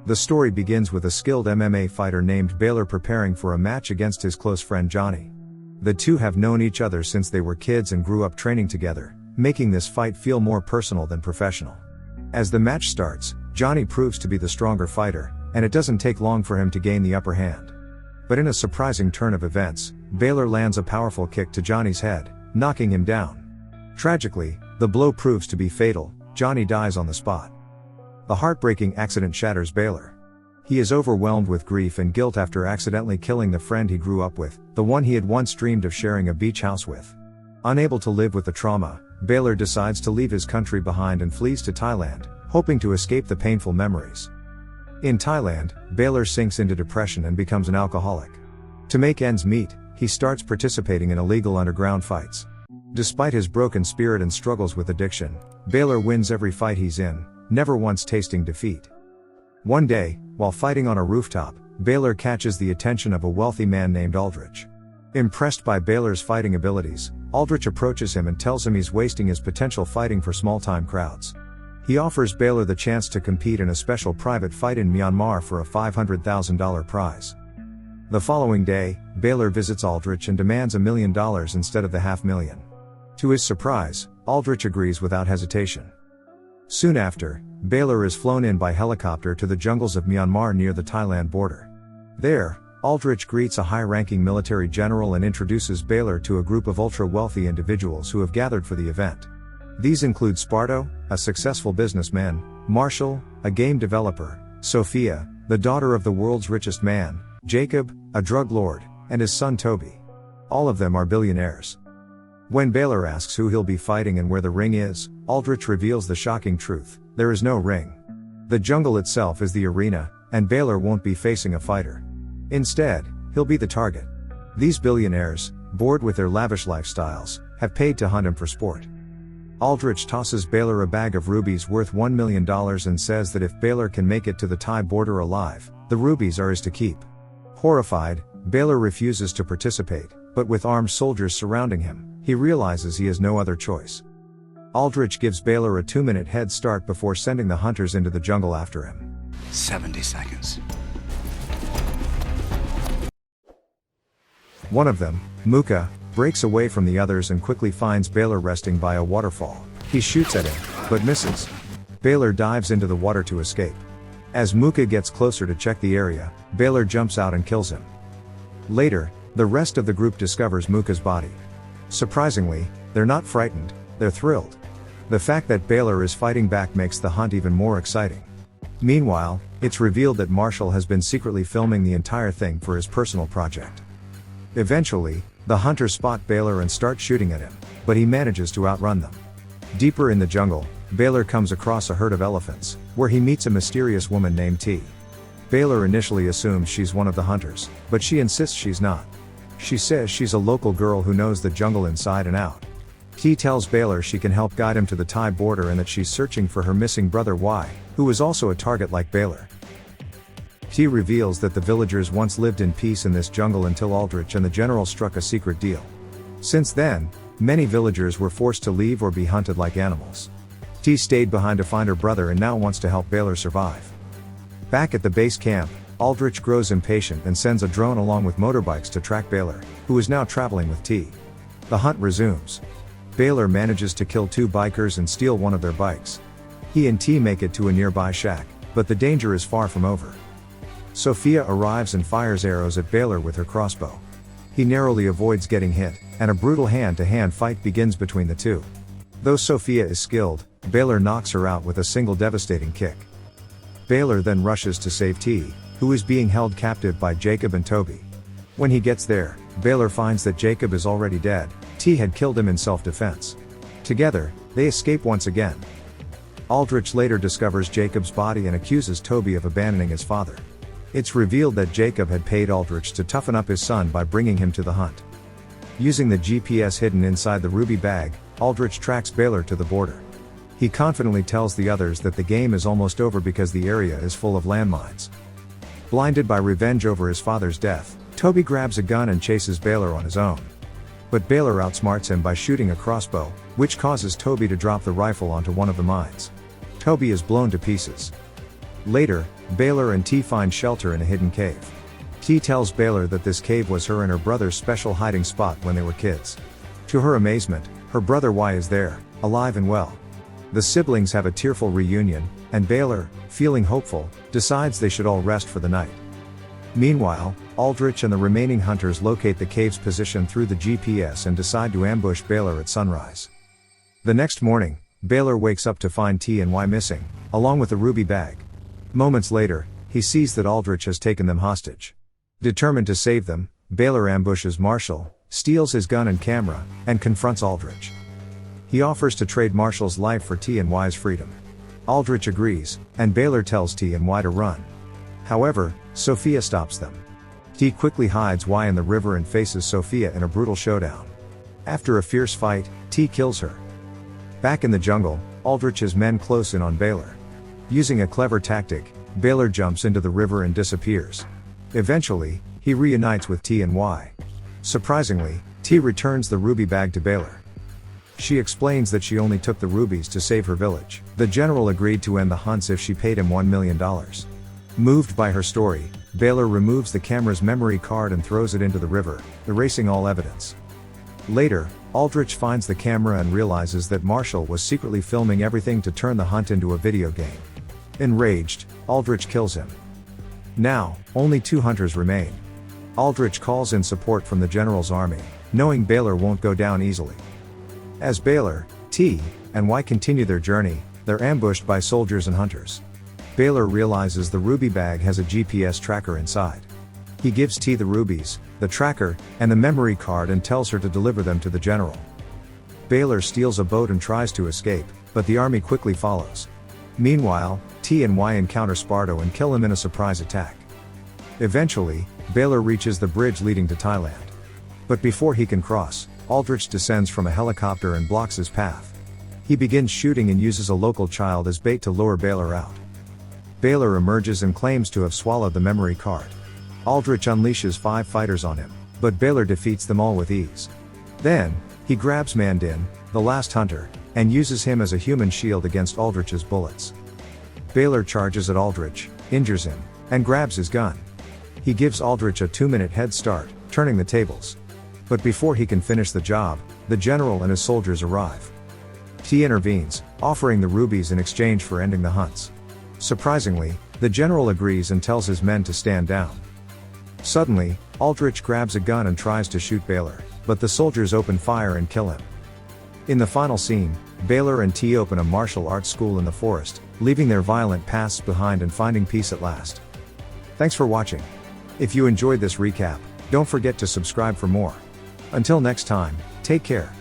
The story begins with a skilled MMA fighter named Baylor preparing for a match against his close friend Johnny. The two have known each other since they were kids and grew up training together, making this fight feel more personal than professional. As the match starts, Johnny proves to be the stronger fighter, and it doesn't take long for him to gain the upper hand. But in a surprising turn of events, Baylor lands a powerful kick to Johnny's head, knocking him down. Tragically, the blow proves to be fatal. Johnny dies on the spot. The heartbreaking accident shatters Baylor. He is overwhelmed with grief and guilt after accidentally killing the friend he grew up with, the one he had once dreamed of sharing a beach house with. Unable to live with the trauma, Baylor decides to leave his country behind and flees to Thailand, hoping to escape the painful memories. In Thailand, Baylor sinks into depression and becomes an alcoholic. To make ends meet, he starts participating in illegal underground fights. Despite his broken spirit and struggles with addiction, Baylor wins every fight he's in, never once tasting defeat. One day, while fighting on a rooftop, Baylor catches the attention of a wealthy man named Aldrich. Impressed by Baylor's fighting abilities, Aldrich approaches him and tells him he's wasting his potential fighting for small-time crowds. He offers Baylor the chance to compete in a special private fight in Myanmar for a $500,000 prize. The following day, Baylor visits Aldrich and demands $1 million instead of the $500,000. To his surprise, Aldrich agrees without hesitation. Soon after, Baylor is flown in by helicopter to the jungles of Myanmar near the Thailand border. There, Aldrich greets a high-ranking military general and introduces Baylor to a group of ultra-wealthy individuals who have gathered for the event. These include Sparto, a successful businessman, Marshall, a game developer, Sophia, the daughter of the world's richest man, Jacob, a drug lord, and his son Toby. All of them are billionaires. When Baylor asks who he'll be fighting and where the ring is, Aldrich reveals the shocking truth: there is no ring. The jungle itself is the arena, and Baylor won't be facing a fighter. Instead, he'll be the target. These billionaires, bored with their lavish lifestyles, have paid to hunt him for sport. Aldrich tosses Baylor a bag of rubies worth $1 million and says that if Baylor can make it to the Thai border alive, the rubies are his to keep. Horrified, Baylor refuses to participate, but with armed soldiers surrounding him, he realizes he has no other choice. Aldrich gives Baylor a 2-minute head start before sending the hunters into the jungle after him. 70 seconds. One of them, Muka, breaks away from the others and quickly finds Baylor resting by a waterfall. He shoots at him, but misses. Baylor dives into the water to escape. As Muka gets closer to check the area, Baylor jumps out and kills him. Later, the rest of the group discovers Muka's body. Surprisingly, they're not frightened, they're thrilled. The fact that Baylor is fighting back makes the hunt even more exciting. Meanwhile, it's revealed that Marshall has been secretly filming the entire thing for his personal project. Eventually, the hunters spot Baylor and start shooting at him, but he manages to outrun them. Deeper in the jungle, Baylor comes across a herd of elephants, where he meets a mysterious woman named T. Baylor initially assumes she's one of the hunters, but she insists she's not. She says she's a local girl who knows the jungle inside and out. T tells Baylor she can help guide him to the Thai border and that she's searching for her missing brother Y, who is also a target like Baylor. T reveals that the villagers once lived in peace in this jungle until Aldrich and the general struck a secret deal. Since then, many villagers were forced to leave or be hunted like animals. T stayed behind to find her brother and now wants to help Baylor survive. Back at the base camp, Aldrich grows impatient and sends a drone along with motorbikes to track Baylor, who is now traveling with T. The hunt resumes. Baylor manages to kill 2 bikers and steal one of their bikes. He and T make it to a nearby shack, but the danger is far from over. Sophia arrives and fires arrows at Baylor with her crossbow. He narrowly avoids getting hit, and a brutal hand-to-hand fight begins between the two. Though Sophia is skilled, Baylor knocks her out with a single devastating kick. Baylor then rushes to save T, who is being held captive by Jacob and Toby. When he gets there, Baylor finds that Jacob is already dead. T had killed him in self-defense. Together, they escape once again. Aldrich later discovers Jacob's body and accuses Toby of abandoning his father. It's revealed that Jacob had paid Aldrich to toughen up his son by bringing him to the hunt. Using the GPS hidden inside the ruby bag, Aldrich tracks Baylor to the border. He confidently tells the others that the game is almost over because the area is full of landmines. Blinded by revenge over his father's death, Toby grabs a gun and chases Baylor on his own. But Baylor outsmarts him by shooting a crossbow, which causes Toby to drop the rifle onto one of the mines. Toby is blown to pieces. Later, Baylor and T find shelter in a hidden cave. T tells Baylor that this cave was her and her brother's special hiding spot when they were kids. To her amazement, her brother Y is there, alive and well. The siblings have a tearful reunion, and Baylor, feeling hopeful, decides they should all rest for the night. Meanwhile, Aldrich and the remaining hunters locate the cave's position through the GPS and decide to ambush Baylor at sunrise. The next morning, Baylor wakes up to find T and Y missing, along with the ruby bag. Moments later, he sees that Aldrich has taken them hostage. Determined to save them, Baylor ambushes Marshall, steals his gun and camera, and confronts Aldrich. He offers to trade Marshall's life for T and Y's freedom. Aldrich agrees, and Baylor tells T and Y to run. However, Sophia stops them. T quickly hides Y in the river and faces Sophia in a brutal showdown. After a fierce fight, T kills her. Back in the jungle, Aldrich's men close in on Baylor. Using a clever tactic, Baylor jumps into the river and disappears. Eventually, he reunites with T and Y. Surprisingly, T returns the ruby bag to Baylor. She explains that she only took the rubies to save her village. The general agreed to end the hunts if she paid him $1 million. Moved by her story, Baylor removes the camera's memory card and throws it into the river, erasing all evidence. Later, Aldrich finds the camera and realizes that Marshall was secretly filming everything to turn the hunt into a video game. Enraged, Aldrich kills him. Now, only 2 hunters remain. Aldrich calls in support from the general's army, knowing Baylor won't go down easily. As Baylor, T, and Y continue their journey, they're ambushed by soldiers and hunters. Baylor realizes the ruby bag has a GPS tracker inside. He gives T the rubies, the tracker, and the memory card and tells her to deliver them to the general. Baylor steals a boat and tries to escape, but the army quickly follows. Meanwhile, T and Y encounter Sparto and kill him in a surprise attack. Eventually, Baylor reaches the bridge leading to Thailand. But before he can cross, Aldrich descends from a helicopter and blocks his path. He begins shooting and uses a local child as bait to lure Baylor out. Baylor emerges and claims to have swallowed the memory card. Aldrich unleashes 5 fighters on him, but Baylor defeats them all with ease. Then, he grabs Mandin, the last hunter, and uses him as a human shield against Aldrich's bullets. Baylor charges at Aldrich, injures him, and grabs his gun. He gives Aldrich a 2-minute head start, turning the tables. But before he can finish the job, the general and his soldiers arrive. T intervenes, offering the rubies in exchange for ending the hunts. Surprisingly, the general agrees and tells his men to stand down. Suddenly, Aldrich grabs a gun and tries to shoot Baylor, but the soldiers open fire and kill him. In the final scene, Baylor and T open a martial arts school in the forest, leaving their violent pasts behind and finding peace at last. Thanks for watching. If you enjoyed this recap, don't forget to subscribe for more. Until next time, take care.